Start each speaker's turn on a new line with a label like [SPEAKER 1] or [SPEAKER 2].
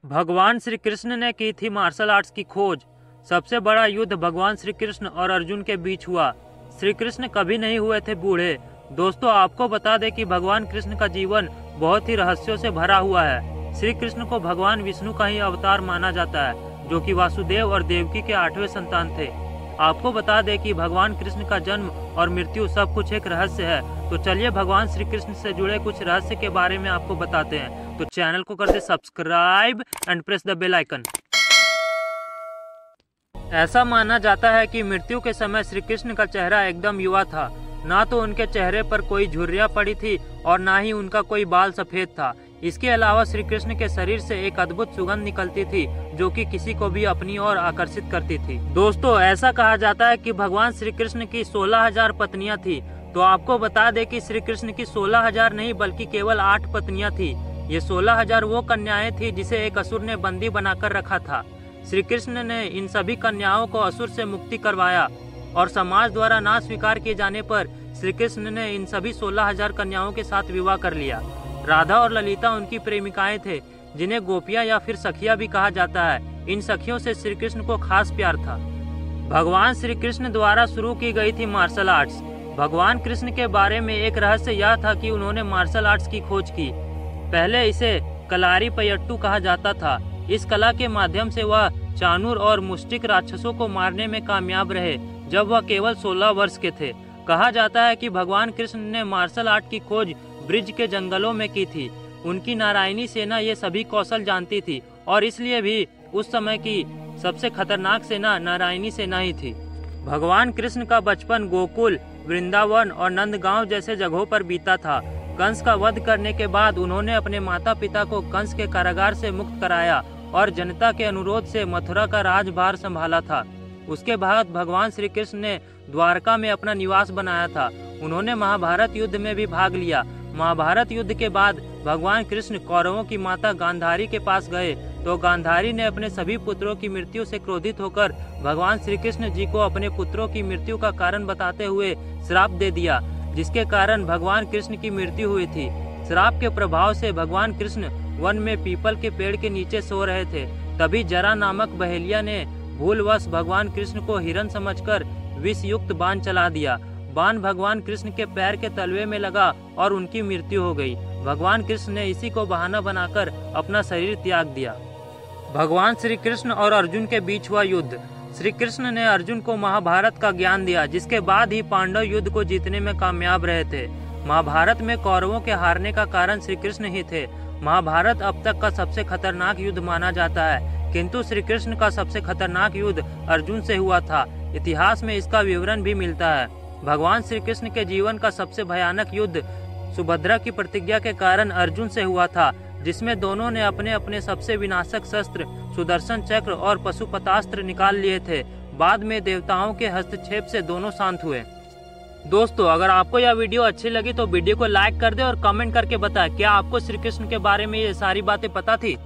[SPEAKER 1] भगवान श्री कृष्ण ने की थी मार्शल आर्ट्स की खोज। सबसे बड़ा युद्ध भगवान श्री कृष्ण और अर्जुन के बीच हुआ। श्री कृष्ण कभी नहीं हुए थे बूढ़े। दोस्तों, आपको बता दें कि भगवान कृष्ण का जीवन बहुत ही रहस्यों से भरा हुआ है। श्री कृष्ण को भगवान विष्णु का ही अवतार माना जाता है, जो कि वासुदेव और देवकी के 8वें संतान थे। आपको बता दें कि भगवान कृष्ण का जन्म और मृत्यु सब कुछ एक रहस्य है। तो चलिए भगवान श्री कृष्ण से जुड़े कुछ रहस्य के बारे में आपको बताते हैं। तो चैनल को कर दे subscribe and press the bell icon. ऐसा माना जाता है कि मृत्यु के समय श्री कृष्ण का चेहरा एकदम युवा था। ना तो उनके चेहरे पर कोई झुर्रियां पड़ी थी और ना ही उनका कोई बाल सफेद था। इसके अलावा श्री कृष्ण के शरीर से एक अद्भुत सुगंध निकलती थी, जो कि किसी को भी अपनी ओर आकर्षित करती थी। दोस्तों, ऐसा कहा जाता है कि भगवान श्री कृष्ण की 16,000 पत्नियां थी। तो आपको बता दें कि श्री कृष्ण की 16,000 नहीं बल्कि केवल 8 पत्नियां थी। ये 16,000 वो कन्याएं थी जिसे एक असुर ने बंदी बनाकर रखा था। श्री कृष्ण ने इन सभी कन्याओं को असुर से मुक्ति करवाया और समाज द्वारा ना स्वीकार किए जाने पर श्री कृष्ण ने इन सभी 16,000 कन्याओं के साथ विवाह कर लिया। राधा और ललिता उनकी प्रेमिकाएं थे, जिन्हें गोपियां या फिर सखिया भी कहा जाता है। इन सखियों से श्री कृष्ण को खास प्यार था। भगवान श्री कृष्ण द्वारा शुरू की गई थी मार्शल आर्ट्स। भगवान कृष्ण के बारे में एक रहस्य यह था कि उन्होंने मार्शल आर्ट्स की खोज की। पहले इसे कलारी पयट्टू कहा जाता था। इस कला के माध्यम से वह चाणूर और मुष्टिक राक्षसों को मारने में कामयाब रहे जब वह केवल 16 वर्ष के थे। कहा जाता है कि भगवान कृष्ण ने मार्शल आर्ट की खोज ब्रिज के जंगलों में की थी। उनकी नारायणी सेना ये सभी कौशल जानती थी और इसलिए भी उस समय की सबसे खतरनाक सेना नारायणी सेना ही थी। भगवान कृष्ण का बचपन गोकुल, वृंदावन और नंदगांव जैसे जगहों पर बीता था। कंस का वध करने के बाद उन्होंने अपने माता पिता को कंस के कारागार से मुक्त कराया और जनता के अनुरोध से मथुरा का राजभार संभाला था। उसके बाद भगवान श्री कृष्ण ने द्वारका में अपना निवास बनाया था। उन्होंने महाभारत युद्ध में भी भाग लिया। महाभारत युद्ध के बाद भगवान कृष्ण कौरवों की माता गांधारी के पास गए तो गांधारी ने अपने सभी पुत्रों की मृत्यु से क्रोधित होकर भगवान श्री कृष्ण जी को अपने पुत्रों की मृत्यु का कारण बताते हुए श्राप दे दिया, जिसके कारण भगवान कृष्ण की मृत्यु हुई थी। श्राप के प्रभाव से भगवान कृष्ण वन में पीपल के पेड़ के नीचे सो रहे थे। तभी जरा नामक बहेलिया ने भूलवश भगवान कृष्ण को हिरण समझकर विष युक्त बाण चला दिया। बाण भगवान कृष्ण के पैर के तलवे में लगा और उनकी मृत्यु हो गई। भगवान कृष्ण ने इसी को बहाना बनाकर अपना शरीर त्याग दिया। भगवान श्री कृष्ण और अर्जुन के बीच हुआ युद्ध। श्री कृष्ण ने अर्जुन को महाभारत का ज्ञान दिया, जिसके बाद ही पांडव युद्ध को जीतने में कामयाब रहे थे। महाभारत में कौरवों के हारने का कारण श्री कृष्ण ही थे। महाभारत अब तक का सबसे खतरनाक युद्ध माना जाता है, किंतु श्री कृष्ण का सबसे खतरनाक युद्ध अर्जुन से हुआ था। इतिहास में इसका विवरण भी मिलता है। भगवान श्री कृष्ण के जीवन का सबसे भयानक युद्ध सुभद्रा की प्रतिज्ञा के कारण अर्जुन से हुआ था, जिसमें दोनों ने अपने अपने सबसे विनाशक शस्त्र सुदर्शन चक्र और पशुपतास्त्र निकाल लिए थे। बाद में देवताओं के हस्तक्षेप से दोनों शांत हुए। दोस्तों, अगर आपको यह वीडियो अच्छी लगी तो वीडियो को लाइक कर दे और कमेंट करके बताएं क्या आपको श्री कृष्ण के बारे में ये सारी बातें पता थी।